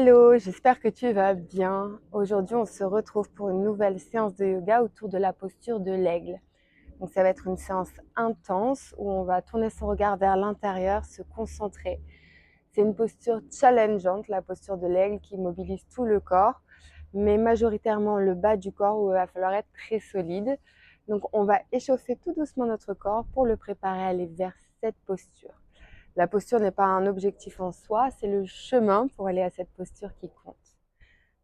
Hello, j'espère que tu vas bien. Aujourd'hui, on se retrouve pour une nouvelle séance de yoga autour de la posture de l'aigle. Donc, ça va être une séance intense où on va tourner son regard vers l'intérieur, se concentrer. C'est une posture challengeante, la posture de l'aigle qui mobilise tout le corps, mais majoritairement le bas du corps où il va falloir être très solide. Donc, on va échauffer tout doucement notre corps pour le préparer à aller vers cette posture. La posture n'est pas un objectif en soi, c'est le chemin pour aller à cette posture qui compte.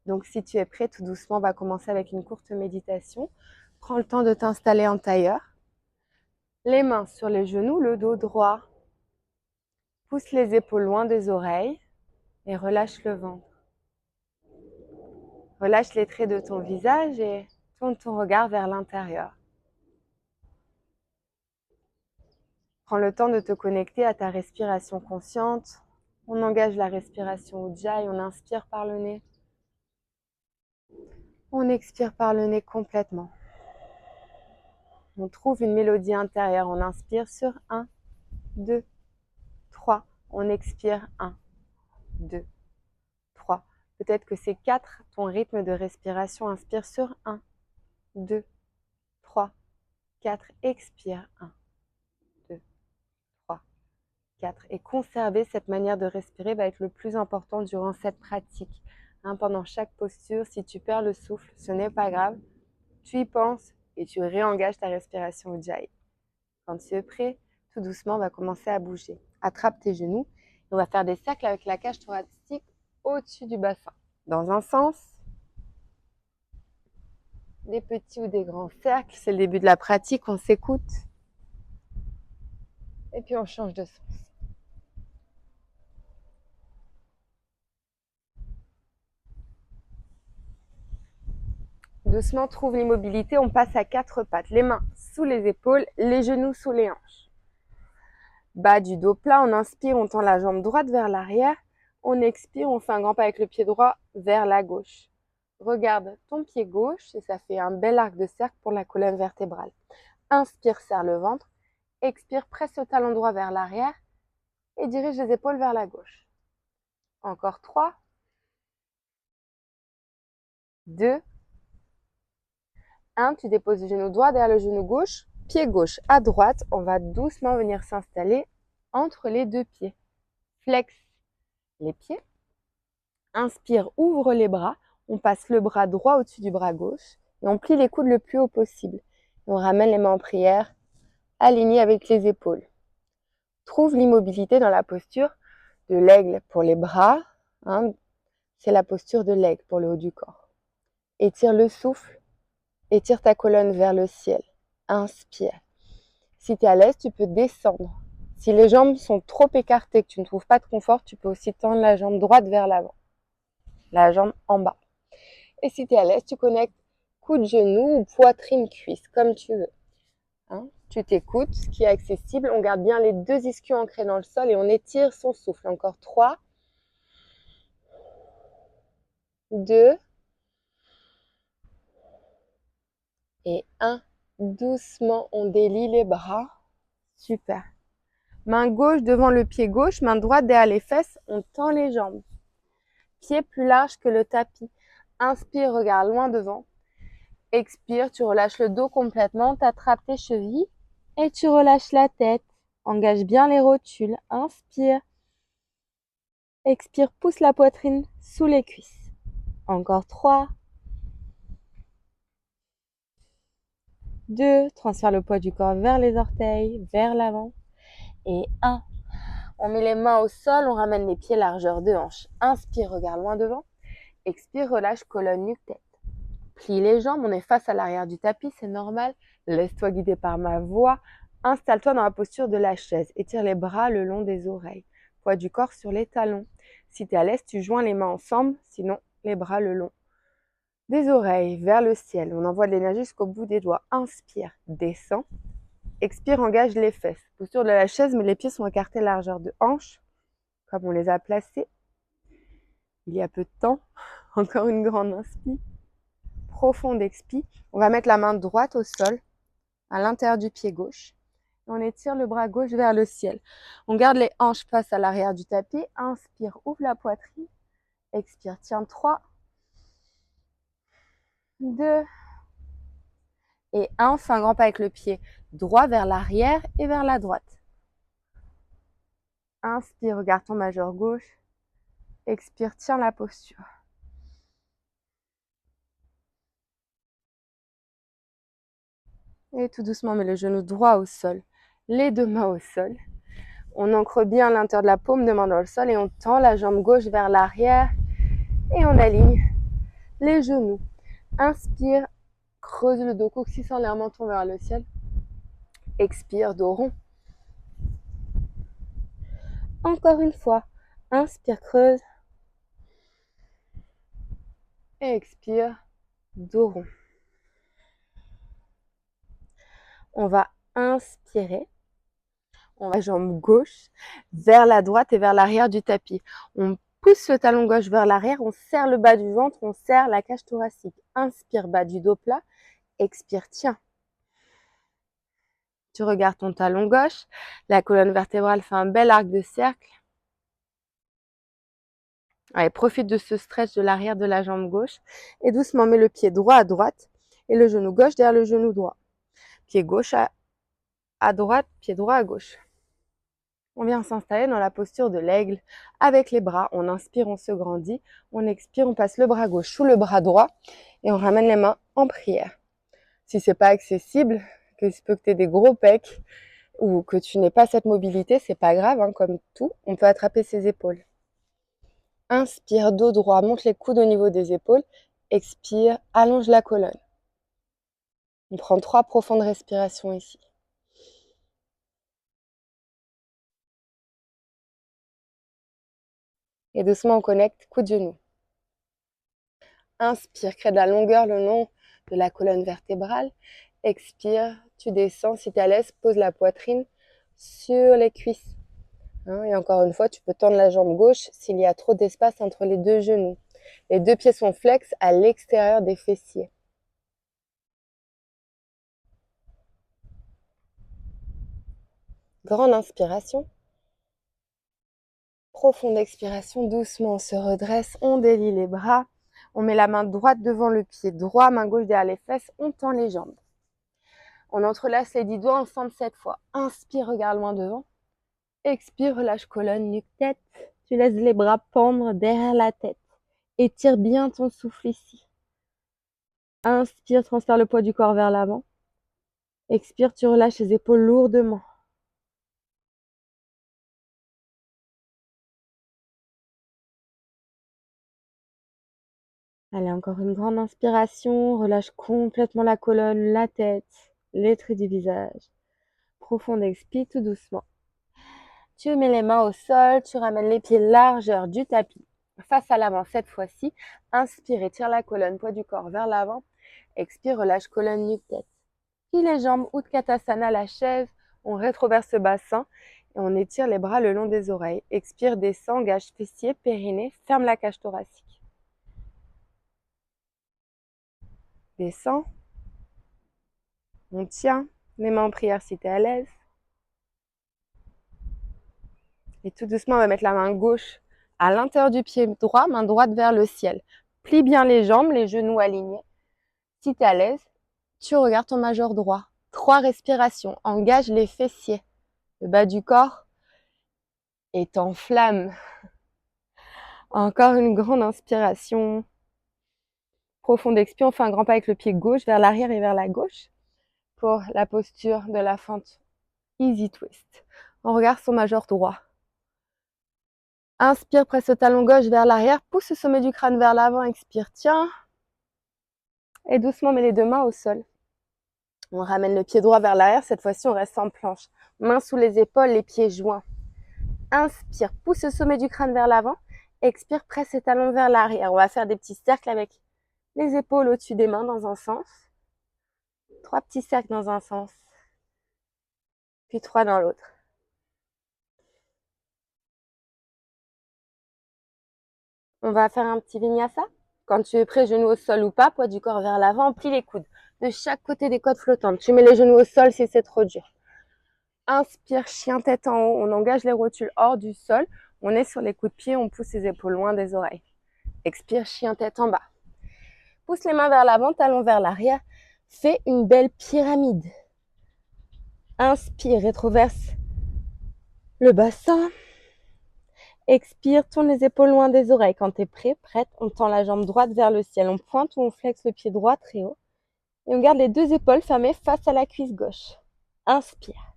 Donc si tu es prêt, tout doucement, on va commencer avec une courte méditation. Prends le temps de t'installer en tailleur. Les mains sur les genoux, le dos droit. Pousse les épaules loin des oreilles et relâche le ventre. Relâche les traits de ton visage et tourne ton regard vers l'intérieur. Prends le temps de te connecter à ta respiration consciente. On engage la respiration Ujjayi, on inspire par le nez. On expire par le nez complètement. On trouve une mélodie intérieure. On inspire sur 1, 2, 3. On expire 1, 2, 3. Peut-être que c'est 4, ton rythme de respiration. Inspire sur 1, 2, 3, 4. Expire 1, 2, 3, 4. Et conserver cette manière de respirer va être le plus important durant cette pratique. Pendant chaque posture, si tu perds le souffle, ce n'est pas grave. Tu y penses et tu réengages ta respiration Ujjayi. Quand tu es prêt, tout doucement, on va commencer à bouger. Attrape tes genoux et on va faire des cercles avec la cage thoracique au-dessus du bassin. Dans un sens, des petits ou des grands cercles. C'est le début de la pratique, on s'écoute. Et puis on change de sens. Doucement, trouve l'immobilité, on passe à 4 pattes. Les mains sous les épaules, les genoux sous les hanches. Bas du dos plat, on inspire, on tend la jambe droite vers l'arrière. On expire, on fait un grand pas avec le pied droit vers la gauche. Regarde ton pied gauche et ça fait un bel arc de cercle pour la colonne vertébrale. Inspire, serre le ventre. Expire, presse le talon droit vers l'arrière et dirige les épaules vers la gauche. Encore 3, 2, 1. Tu déposes le genou droit derrière le genou gauche. Pied gauche à droite. On va doucement venir s'installer entre les deux pieds. Flex les pieds. Inspire, ouvre les bras. On passe le bras droit au-dessus du bras gauche et on plie les coudes le plus haut possible. On ramène les mains en prière, alignées avec les épaules. Trouve l'immobilité dans la posture de l'aigle pour les bras. C'est la posture de l'aigle pour le haut du corps. Étire le souffle, étire ta colonne vers le ciel. Inspire. Si tu es à l'aise, tu peux descendre. Si les jambes sont trop écartées, que tu ne trouves pas de confort, tu peux aussi tendre la jambe droite vers l'avant, la jambe en bas. Et si tu es à l'aise, tu connectes coude, genou ou poitrine, cuisse, comme tu veux. Tu t'écoutes, ce qui est accessible. On garde bien les deux ischios ancrés dans le sol et on étire son souffle. Encore 3, 2 et 1. Doucement, on délie les bras. Super. Main gauche devant le pied gauche, main droite derrière les fesses. On tend les jambes. Pied plus large que le tapis. Inspire, regarde loin devant. Expire, tu relâches le dos complètement, tu attrapes tes chevilles et tu relâches la tête. Engage bien les rotules. Inspire. Expire, pousse la poitrine sous les cuisses. Encore 3, 2, transfère le poids du corps vers les orteils, vers l'avant. Et 1. On met les mains au sol, on ramène les pieds largeur de hanche. Inspire, regarde loin devant. Expire, relâche colonne, nuque, tête. Plie les jambes, on est face à l'arrière du tapis, c'est normal. Laisse-toi guider par ma voix. Installe-toi dans la posture de la chaise. Étire les bras le long des oreilles. Poids du corps sur les talons. Si tu es à l'aise, tu joins les mains ensemble, sinon les bras le long des oreilles vers le ciel. On envoie de l'énergie jusqu'au bout des doigts. Inspire, descend. Expire, engage les fesses. Posture de la chaise, mais les pieds sont écartés largeur de hanche, comme on les a placés il y a peu de temps. Encore une grande inspi. Profonde expi. On va mettre la main droite au sol, à l'intérieur du pied gauche. On étire le bras gauche vers le ciel. On garde les hanches face à l'arrière du tapis. Inspire, ouvre la poitrine. Expire, tiens, 3, 2 et 1. Fais un grand pas avec le pied droit vers l'arrière et vers la droite. Inspire, regarde ton majeur gauche. Expire, tiens la posture. Et tout doucement, mets le genou droit au sol, les deux mains au sol. On ancre bien l'intérieur de la paume de main dans le sol et on tend la jambe gauche vers l'arrière et on aligne les genoux. Inspire, creuse le dos, coccyx l'air, menton vers le ciel. Expire, dos rond. Encore une fois, inspire, creuse. Et expire, dos rond. On va inspirer. On va jambe gauche vers la droite et vers l'arrière du tapis. On pousse le talon gauche vers l'arrière, on serre le bas du ventre, on serre la cage thoracique. Inspire, bas du dos plat. Expire, tiens. Tu regardes ton talon gauche. La colonne vertébrale fait un bel arc de cercle. Allez, profite de ce stretch de l'arrière de la jambe gauche. Et doucement, mets le pied droit à droite et le genou gauche derrière le genou droit. Pied gauche à droite, pied droit à gauche. On vient s'installer dans la posture de l'aigle avec les bras. On inspire, on se grandit. On expire, on passe le bras gauche sous le bras droit et on ramène les mains en prière. Si c'est pas accessible, que il se peut que tu aies des gros pecs ou que tu n'aies pas cette mobilité, c'est pas grave, hein, comme tout, on peut attraper ses épaules. Inspire, dos droit, monte les coudes au niveau des épaules. Expire, allonge la colonne. On prend 3 profondes respirations ici. Et doucement, on connecte coude de genou. Inspire, crée de la longueur le long de la colonne vertébrale. Expire, tu descends. Si tu es à l'aise, pose la poitrine sur les cuisses. Et encore une fois, tu peux tendre la jambe gauche s'il y a trop d'espace entre les deux genoux. Les deux pieds sont flex à l'extérieur des fessiers. Grande inspiration. Profonde expiration. Doucement, on se redresse. On délie les bras. On met la main droite devant le pied droit, main gauche derrière les fesses. On tend les jambes. On entrelace les 10 doigts ensemble 7 fois. Inspire, regarde loin devant. Expire, relâche colonne, nuque, tête. Tu laisses les bras pendre derrière la tête. Étire bien ton souffle ici. Inspire, transfère le poids du corps vers l'avant. Expire, tu relâches les épaules lourdement. Allez, encore une grande inspiration. Relâche complètement la colonne, la tête, les traits du visage. Profonde expire tout doucement. Tu mets les mains au sol, tu ramènes les pieds largeur du tapis. Face à l'avant cette fois-ci. Inspire, étire la colonne, poids du corps vers l'avant. Expire, relâche colonne, nuque, tête. Puis les jambes, Utkatasana, la chaise. On rétroverse le bassin et on étire les bras le long des oreilles. Expire, descend, gage fessier, périnée, ferme la cage thoracique. Descend. On tient les mains en prière si tu es à l'aise. Et tout doucement, on va mettre la main gauche à l'intérieur du pied droit, main droite vers le ciel. Plie bien les jambes, les genoux alignés. Si tu es à l'aise, tu regardes ton majeur droit. 3 respirations. Engage les fessiers. Le bas du corps est en flamme. Encore une grande inspiration. Profonde expire. On fait un grand pas avec le pied gauche vers l'arrière et vers la gauche pour la posture de la fente Easy Twist. On regarde son majeur droit. Inspire, presse le talon gauche vers l'arrière. Pousse le sommet du crâne vers l'avant. Expire, tiens. Et doucement, mets les deux mains au sol. On ramène le pied droit vers l'arrière. Cette fois-ci, on reste en planche. Mains sous les épaules, les pieds joints. Inspire, pousse le sommet du crâne vers l'avant. Expire, presse les talons vers l'arrière. On va faire des petits cercles avec les épaules au-dessus des mains dans un sens. 3 petits cercles dans un sens. Puis 3 dans l'autre. On va faire un petit vinyasa. Quand tu es prêt, genoux au sol ou pas, poids du corps vers l'avant, plie les coudes. De chaque côté des côtes flottantes. Tu mets les genoux au sol si c'est trop dur. Inspire, chien tête en haut. On engage les rotules hors du sol. On est sur les coups de pied, on pousse les épaules loin des oreilles. Expire, chien tête en bas. Pousse les mains vers l'avant, talons vers l'arrière. Fais une belle pyramide. Inspire, rétroverse le bassin. Expire, tourne les épaules loin des oreilles. Quand tu es prêt, prête, on tend la jambe droite vers le ciel. On pointe ou on flexe le pied droit très haut. Et on garde les deux épaules fermées face à la cuisse gauche. Inspire.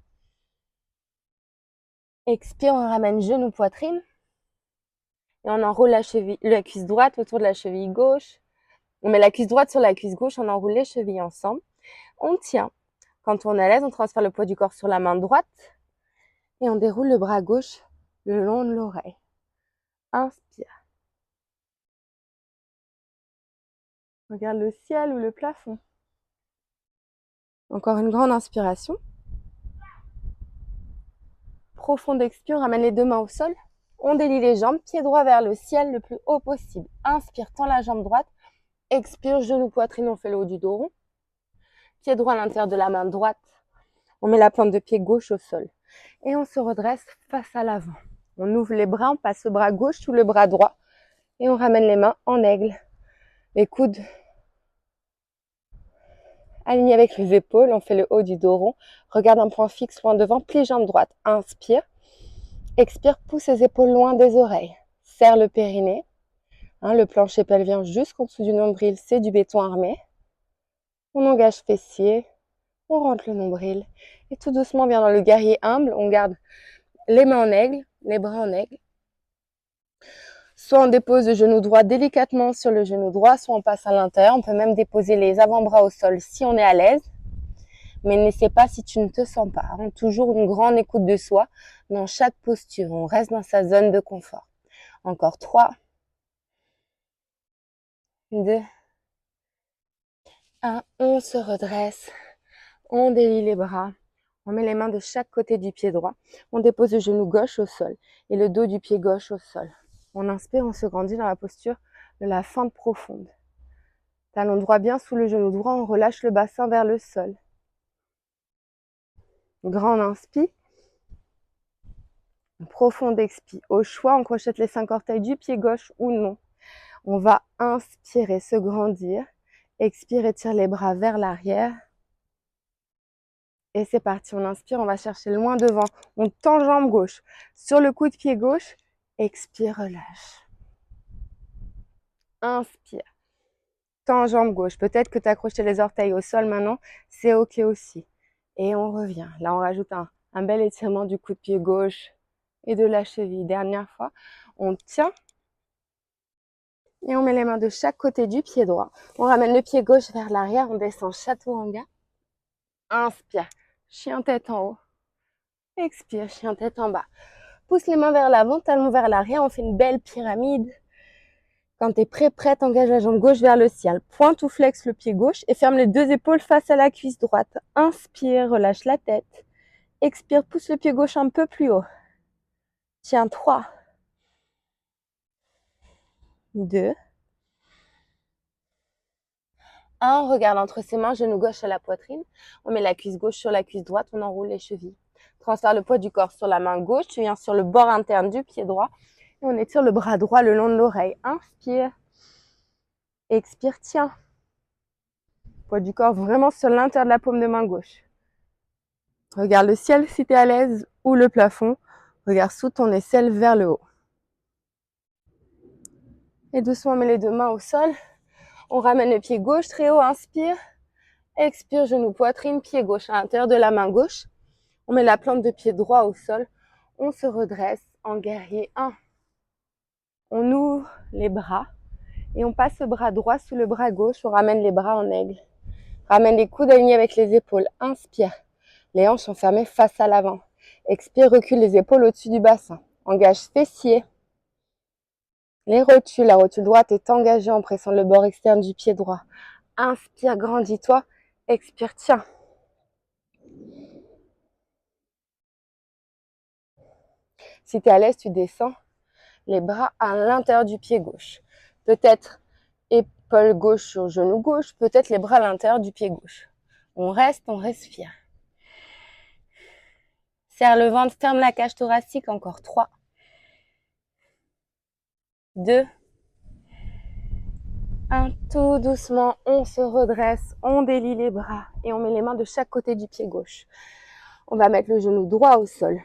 Expire, on ramène genou, poitrine. Et on enroule la cuisse droite autour de la cheville gauche. On met la cuisse droite sur la cuisse gauche, on enroule les chevilles ensemble. On tient. Quand on est à l'aise, on transfère le poids du corps sur la main droite. Et on déroule le bras gauche le long de l'oreille. Inspire. Regarde le ciel ou le plafond. Encore une grande inspiration. Profonde expire, on ramène les deux mains au sol. On délie les jambes, pied droit vers le ciel le plus haut possible. Inspire, tend la jambe droite. Expire, genou, poitrine, on fait le haut du dos rond. Pied droit à l'intérieur de la main droite. On met la plante de pied gauche au sol. Et on se redresse face à l'avant. On ouvre les bras, on passe le bras gauche sous le bras droit. Et on ramène les mains en aigle. Les coudes alignés avec les épaules. On fait le haut du dos rond. Regarde un point fixe loin devant. Plie jambe droite. Inspire. Expire, pousse les épaules loin des oreilles. Serre le périnée. Le plancher pelvien jusqu'en dessous du nombril, c'est du béton armé. On engage fessier. On rentre le nombril. Et tout doucement, bien dans le guerrier humble, on garde les mains en aigle, les bras en aigle. Soit on dépose le genou droit délicatement sur le genou droit, soit on passe à l'intérieur. On peut même déposer les avant-bras au sol si on est à l'aise. Mais n'essaie pas si tu ne te sens pas. Toujours une grande écoute de soi dans chaque posture. On reste dans sa zone de confort. Encore 3, 2, 1. On se redresse. On délie les bras. On met les mains de chaque côté du pied droit. On dépose le genou gauche au sol et le dos du pied gauche au sol. On inspire, on se grandit dans la posture de la fente profonde. Talon droit bien sous le genou droit, on relâche le bassin vers le sol. Grande inspire. Profonde expire. Au choix, on crochette les 5 orteils du pied gauche ou non. On va inspirer, se grandir. Expire, étire les bras vers l'arrière. Et c'est parti, on inspire, on va chercher loin devant. On tend jambe gauche. Sur le coup de pied gauche, expire, relâche. Inspire. Tends jambe gauche. Peut-être que tu as accroché les orteils au sol maintenant. C'est OK aussi. Et on revient. Là, on rajoute un bel étirement du coup de pied gauche et de la cheville. Dernière fois, on tient. Et on met les mains de chaque côté du pied droit. On ramène le pied gauche vers l'arrière. On descend chaturanga. Inspire. Chien tête en haut. Expire, chien tête en bas. Pousse les mains vers l'avant, talons vers l'arrière. On fait une belle pyramide. Quand tu es prêt, prête, engage la jambe gauche vers le ciel. Pointe ou flexe le pied gauche et ferme les deux épaules face à la cuisse droite. Inspire, relâche la tête. Expire, pousse le pied gauche un peu plus haut. Tiens, 3, 2, 1. Regarde entre ses mains, genou gauche à la poitrine. On met la cuisse gauche sur la cuisse droite, on enroule les chevilles. Transfère le poids du corps sur la main gauche, tu viens sur le bord interne du pied droit. Et on étire le bras droit le long de l'oreille. Inspire. Expire, tiens. Poids du corps vraiment sur l'intérieur de la paume de main gauche. Regarde le ciel si tu es à l'aise ou le plafond. Regarde sous ton aisselle vers le haut. Et doucement, on met les deux mains au sol. On ramène le pied gauche très haut. Inspire. Expire, genou, poitrine, pied gauche à l'intérieur de la main gauche. On met la plante de pied droit au sol. On se redresse en guerrier 1. On ouvre les bras et on passe le bras droit sous le bras gauche. On ramène les bras en aigle. Ramène les coudes alignés avec les épaules. Inspire. Les hanches sont fermées face à l'avant. Expire, recule les épaules au-dessus du bassin. Engage fessier. Les rotules. La rotule droite est engagée en pressant le bord externe du pied droit. Inspire, grandis-toi. Expire, tiens. Si tu es à l'aise, tu descends les bras à l'intérieur du pied gauche. Peut-être épaule gauche sur genou gauche, peut-être les bras à l'intérieur du pied gauche. On reste, on respire. Serre le ventre, ferme la cage thoracique, encore 3, 2, Tout doucement, on se redresse, on délie les bras et on met les mains de chaque côté du pied gauche. On va mettre le genou droit au sol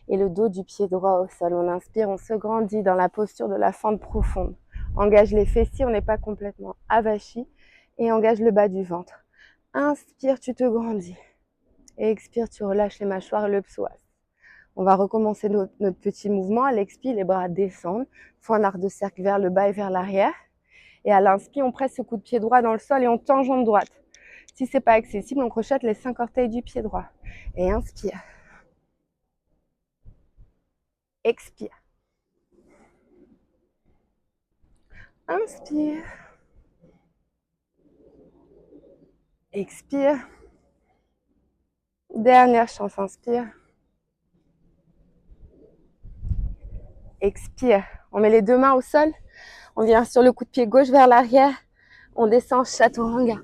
et le dos du pied droit au sol. On inspire, on se grandit dans la posture de la fente profonde. Engage les fessiers, on n'est pas complètement avachi et engage le bas du ventre. Inspire, tu te grandis. Et expire, tu relâches les mâchoires et le psoas. On va recommencer notre petit mouvement. À l'expire, les bras descendent. Font un arc de cercle vers le bas et vers l'arrière. Et à l'inspire, on presse ce coup de pied droit dans le sol et on tend jambe droite. Si ce n'est pas accessible, on crochette les 5 orteils du pied droit. Et inspire. Expire. Inspire. Expire. Dernière chance, inspire. Expire. On met les deux mains au sol. On vient sur le coup de pied gauche vers l'arrière. On descend chaturanga.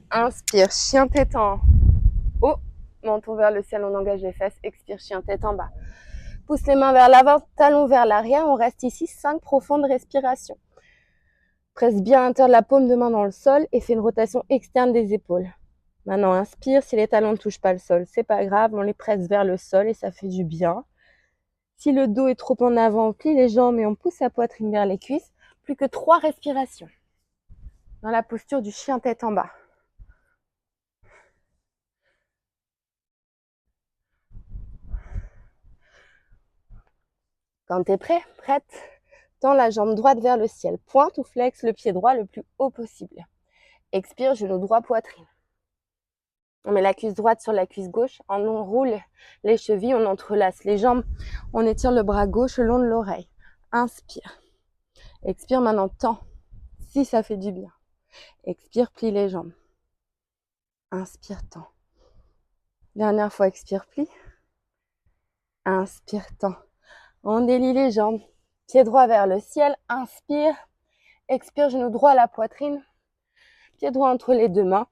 Inspire, chien tête en haut. Menton vers le ciel, on engage les fesses. Expire, chien tête en bas. Pousse les mains vers l'avant, talons vers l'arrière. On reste ici 5 profondes respirations. Presse bien l'intérieur de la paume de main dans le sol et fais une rotation externe des épaules. Maintenant, inspire. Si les talons ne touchent pas le sol, c'est pas grave. On les presse vers le sol et ça fait du bien. Si le dos est trop en avant, on plie les jambes et on pousse la poitrine vers les cuisses. Plus que 3 respirations. Dans la posture du chien tête en bas. Quand tu es prêt, prête, tends la jambe droite vers le ciel. Pointe ou flexe le pied droit le plus haut possible. Expire, genou droit, poitrine. On met la cuisse droite sur la cuisse gauche. On enroule les chevilles, on entrelace les jambes. On étire le bras gauche le long de l'oreille. Inspire. Expire, maintenant tends. Si ça fait du bien. Expire, plie les jambes. Inspire, tends. Dernière fois, expire, plie. Inspire, tends. On délie les jambes. Pied droit vers le ciel. Inspire. Expire, genou droit à la poitrine. Pied droit entre les deux mains.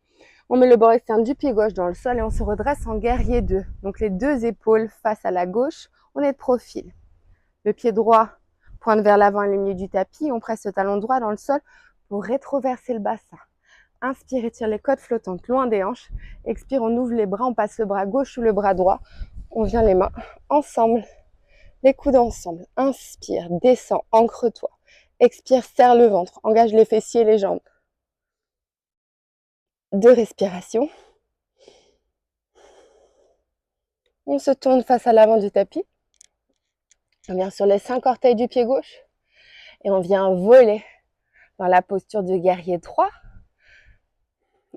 On met le bord externe du pied gauche dans le sol et on se redresse en guerrier 2. Donc les deux épaules face à la gauche. On est de profil. Le pied droit pointe vers l'avant et le milieu du tapis. On presse le talon droit dans le sol pour rétroverser le bassin. Inspire, étire les côtes flottantes loin des hanches. Expire, on ouvre les bras, on passe le bras gauche sous le bras droit. On vient les mains ensemble, les coudes ensemble. Inspire, descends, ancre-toi. Expire, serre le ventre, engage les fessiers et les jambes. 2 respirations. On se tourne face à l'avant du tapis. On vient sur les 5 orteils du pied gauche. Et on vient voler dans la posture du guerrier 3.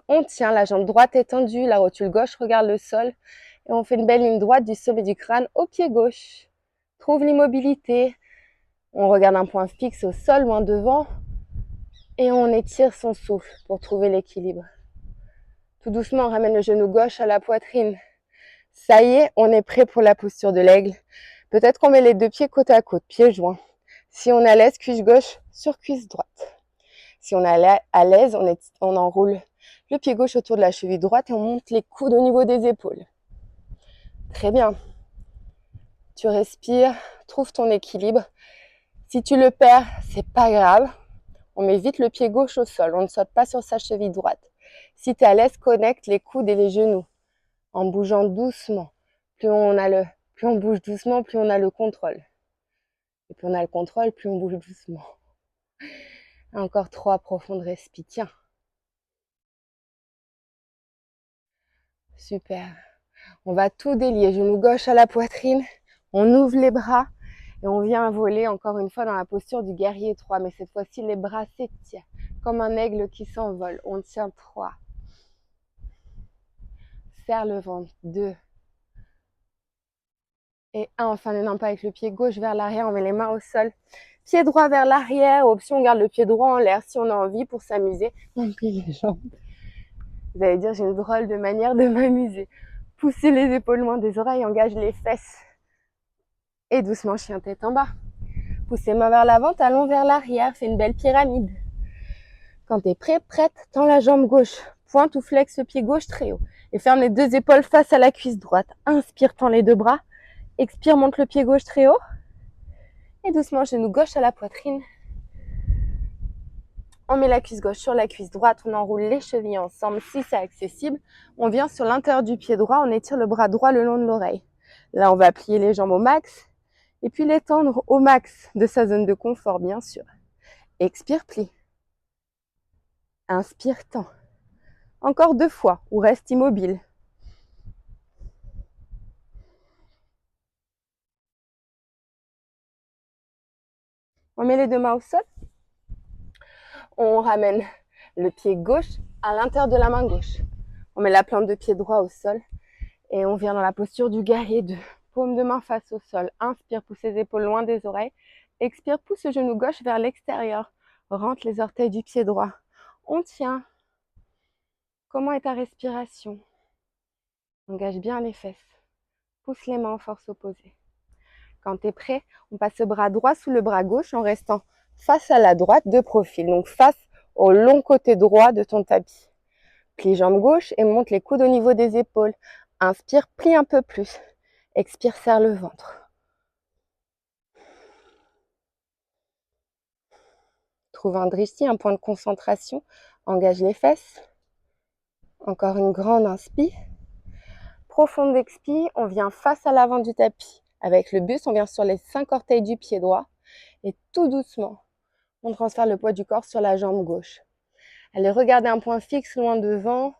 On tient la jambe droite étendue, la rotule gauche regarde le sol. Et on fait une belle ligne droite du sommet du crâne au pied gauche. Trouve l'immobilité. On regarde un point fixe au sol, loin devant. Et on étire son souffle pour trouver l'équilibre. Tout doucement, on ramène le genou gauche à la poitrine. Ça y est, on est prêt pour la posture de l'aigle. Peut-être qu'on met les deux pieds côte à côte, pieds joints. Si on est à l'aise, cuisse gauche sur cuisse droite. Si on est à l'aise, on enroule le pied gauche autour de la cheville droite et on monte les coudes au niveau des épaules. Très bien. Tu respires, trouve ton équilibre. Si tu le perds, c'est pas grave. On met vite le pied gauche au sol. On ne saute pas sur sa cheville droite. Si tu es à l'aise, connecte les coudes et les genoux en bougeant doucement. Plus on bouge doucement, plus on a le contrôle. Et plus on a le contrôle, plus on bouge doucement. Encore 3 profondes respires. Tiens. Super. On va tout délier. Genou gauche à la poitrine. On ouvre les bras et on vient voler encore une fois dans la posture du guerrier 3. Mais cette fois-ci, les bras s'étirent comme un aigle qui s'envole. On tient 3. Serre le ventre. 2. Et 1. Enfin, ne pas avec le pied gauche vers l'arrière. On met les mains au sol. Pied droit vers l'arrière. Option, on garde le pied droit en l'air si on a envie pour s'amuser. On plie les jambes. Vous allez dire, j'ai une drôle de manière de m'amuser. Poussez les épaules loin des oreilles, engage les fesses. Et doucement, chien tête en bas. Poussez main vers l'avant, talon vers l'arrière. Fais une belle pyramide. Quand tu es prêt, prête, tends la jambe gauche. Pointe ou flexe le pied gauche très haut. Et ferme les deux épaules face à la cuisse droite. Inspire, tends les deux bras. Expire, monte le pied gauche très haut. Et doucement, genou gauche à la poitrine. On met la cuisse gauche sur la cuisse droite, on enroule les chevilles ensemble si c'est accessible. On vient sur l'intérieur du pied droit, on étire le bras droit le long de l'oreille. Là, on va plier les jambes au max et puis les tendre au max de sa zone de confort, bien sûr. Expire, plie. Inspire, tend. Encore 2 fois ou reste immobile. On met les 2 mains au sol. On ramène le pied gauche à l'intérieur de la main gauche. On met la plante de pied droit au sol et on vient dans la posture du guerrier 2. Paume de main face au sol. Inspire, pousse les épaules loin des oreilles. Expire, pousse le genou gauche vers l'extérieur. Rentre les orteils du pied droit. On tient. Comment est ta respiration? Engage bien les fesses. Pousse les mains en force opposée. Quand tu es prêt, on passe le bras droit sous le bras gauche en restant face à la droite de profil. Donc face au long côté droit de ton tapis. Plie jambe gauche et monte les coudes au niveau des épaules. Inspire, plie un peu plus. Expire, serre le ventre. Trouve un drishti, un point de concentration. Engage les fesses. Encore une grande inspire. Profonde expire, on vient face à l'avant du tapis. Avec le buste, on vient sur les 5 orteils du pied droit. Et tout doucement, on transfère le poids du corps sur la jambe gauche. Allez regarder un point fixe loin devant.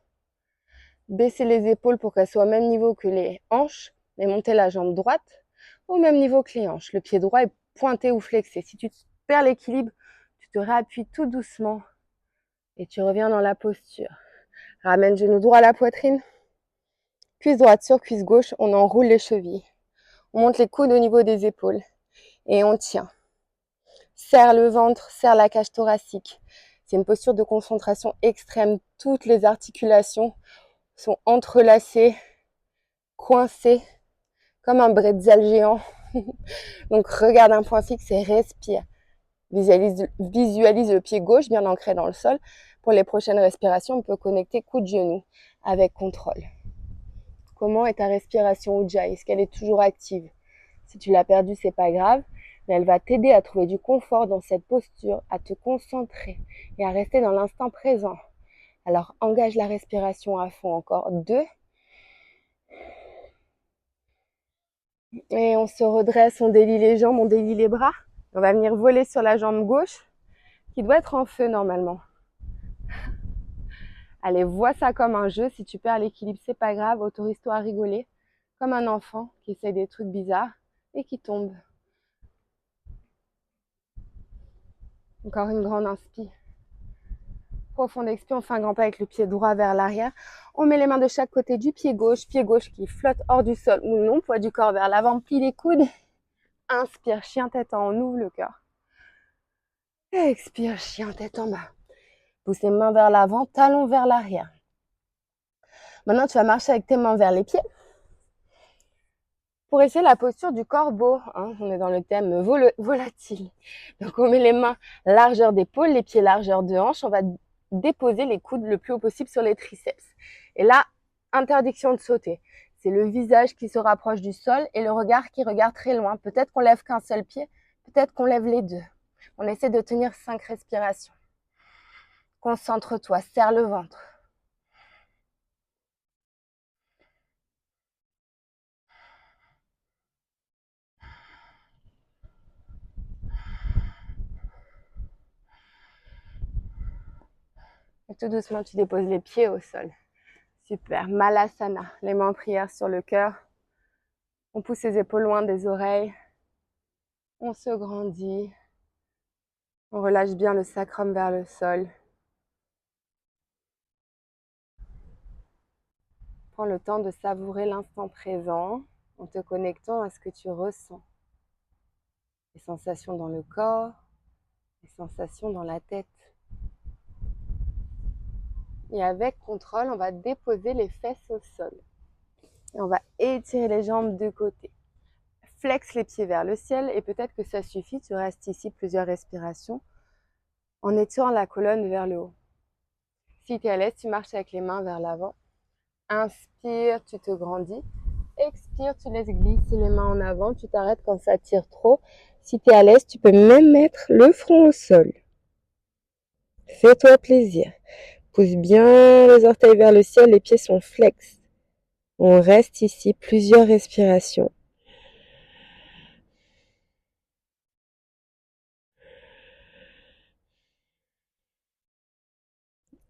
Baissez les épaules pour qu'elles soient au même niveau que les hanches. Mais montez la jambe droite au même niveau que les hanches. Le pied droit est pointé ou flexé. Si tu perds l'équilibre, tu te réappuies tout doucement. Et tu reviens dans la posture. Ramène genou droit à la poitrine. Cuisse droite sur cuisse gauche, on enroule les chevilles. On monte les coudes au niveau des épaules. Et on tient. Serre le ventre, serre la cage thoracique. C'est une posture de concentration extrême. Toutes les articulations sont entrelacées, coincées, comme un bretzel géant. Donc regarde un point fixe et respire. Visualise le pied gauche bien ancré dans le sol. Pour les prochaines respirations, on peut connecter coude de genou avec contrôle. Comment est ta respiration Ujjayi? Est-ce qu'elle est toujours active? Si tu l'as perdue, c'est pas grave, mais elle va t'aider à trouver du confort dans cette posture, à te concentrer et à rester dans l'instant présent. Alors engage la respiration à fond. Encore 2. Et on se redresse, on délie les jambes, on délie les bras. On va venir voler sur la jambe gauche qui doit être en feu normalement. Allez, vois ça comme un jeu. Si tu perds l'équilibre, c'est pas grave. Autorise-toi à rigoler comme un enfant qui essaie des trucs bizarres et qui tombe. Encore une grande inspire. Profonde expire, on fait un grand pas avec le pied droit vers l'arrière. On met les mains de chaque côté du pied gauche qui flotte hors du sol ou non. Poids du corps vers l'avant, plie les coudes. Inspire, chien tête en haut, on ouvre le cœur. Expire, chien tête en bas. Pousse les mains vers l'avant, talons vers l'arrière. Maintenant, tu vas marcher avec tes mains vers les pieds. Pour essayer la posture du corbeau, on est dans le thème volatile. Donc on met les mains largeur d'épaule, les pieds largeur de hanche. On va déposer les coudes le plus haut possible sur les triceps. Et là, interdiction de sauter. C'est le visage qui se rapproche du sol et le regard qui regarde très loin. Peut-être qu'on lève qu'un seul pied, peut-être qu'on lève les 2. On essaie de tenir 5 respirations. Concentre-toi, serre le ventre. Et tout doucement, tu déposes les pieds au sol. Super. Malasana. Les mains en prière sur le cœur. On pousse les épaules loin des oreilles. On se grandit. On relâche bien le sacrum vers le sol. Prends le temps de savourer l'instant présent en te connectant à ce que tu ressens. Les sensations dans le corps, les sensations dans la tête. Et avec contrôle, on va déposer les fesses au sol. Et on va étirer les jambes de côté. Flexe les pieds vers le ciel et peut-être que ça suffit, tu restes ici plusieurs respirations en étirant la colonne vers le haut. Si tu es à l'aise, tu marches avec les mains vers l'avant. Inspire, tu te grandis. Expire, tu laisses glisser les mains en avant. Tu t'arrêtes quand ça tire trop. Si tu es à l'aise, tu peux même mettre le front au sol. Fais-toi plaisir. Pousse bien les orteils vers le ciel, les pieds sont flex. On reste ici plusieurs respirations.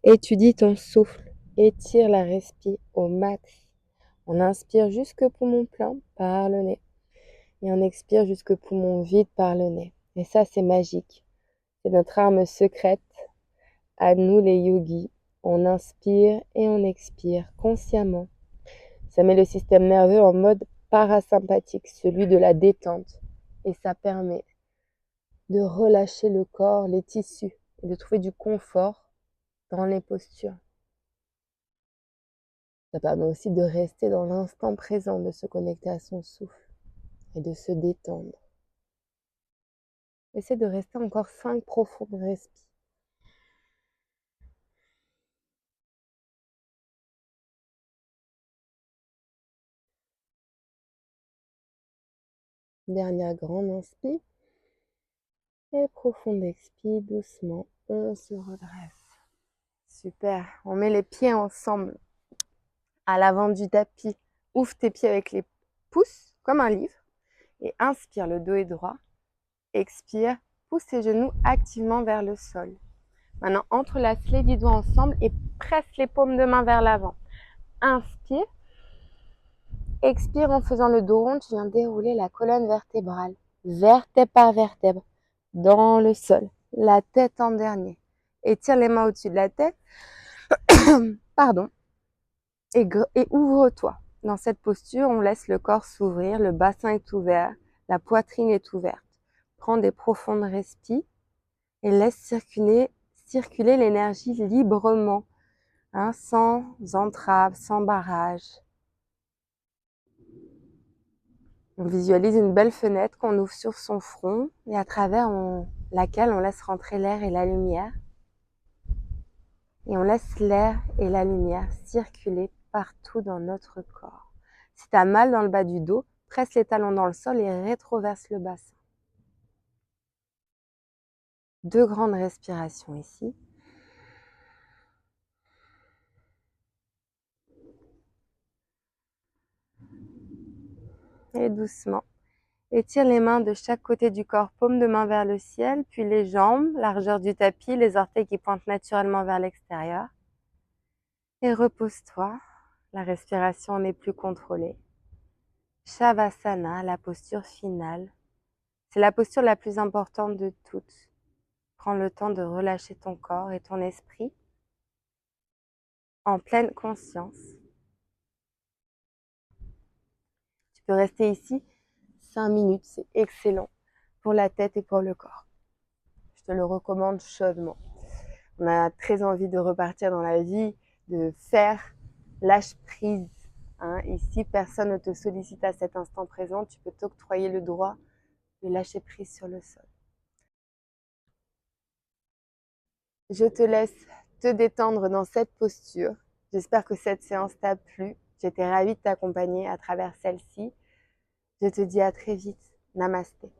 Étudie ton souffle. Étire la respi au max. On inspire jusque poumon plein par le nez. Et on expire jusque poumon vide par le nez. Et ça, c'est magique. C'est notre arme secrète à nous les yogis. On inspire et on expire consciemment. Ça met le système nerveux en mode parasympathique, celui de la détente. Et ça permet de relâcher le corps, les tissus, et de trouver du confort dans les postures. Ça permet aussi de rester dans l'instant présent, de se connecter à son souffle et de se détendre. Essaie de rester encore 5 profondes respires. Dernière grande inspire. Et profonde expire, doucement, on se redresse. Super, on met les pieds ensemble à l'avant du tapis. Ouvre tes pieds avec les pouces, comme un livre. Et inspire, le dos est droit. Expire, pousse tes genoux activement vers le sol. Maintenant, entrelace les 10 doigts ensemble et presse les paumes de main vers l'avant. Inspire. Expire en faisant le dos rond, tu viens dérouler la colonne vertébrale, vertèbre par vertèbre, dans le sol, la tête en dernier. Étire les mains au-dessus de la tête, pardon, et ouvre-toi. Dans cette posture, on laisse le corps s'ouvrir, le bassin est ouvert, la poitrine est ouverte. Prends des profondes respires et laisse circuler l'énergie librement, sans entrave, sans barrage. On visualise une belle fenêtre qu'on ouvre sur son front et à travers laquelle on laisse rentrer l'air et la lumière. Et on laisse l'air et la lumière circuler partout dans notre corps. Si tu as mal dans le bas du dos, presse les talons dans le sol et rétroverse le bassin. 2 grandes respirations ici. Et doucement, étire les mains de chaque côté du corps, paume de main vers le ciel, puis les jambes, largeur du tapis, les orteils qui pointent naturellement vers l'extérieur. Et repose-toi, la respiration n'est plus contrôlée. Shavasana, la posture finale. C'est la posture la plus importante de toutes. Prends le temps de relâcher ton corps et ton esprit en pleine conscience. Tu peux rester ici 5 minutes, c'est excellent pour la tête et pour le corps. Je te le recommande chaudement. On a très envie de repartir dans la vie, de faire lâche prise. Ici, personne ne te sollicite à cet instant présent. Tu peux t'octroyer le droit de lâcher prise sur le sol. Je te laisse te détendre dans cette posture. J'espère que cette séance t'a plu. J'étais ravie de t'accompagner à travers celle-ci. Je te dis à très vite. Namasté.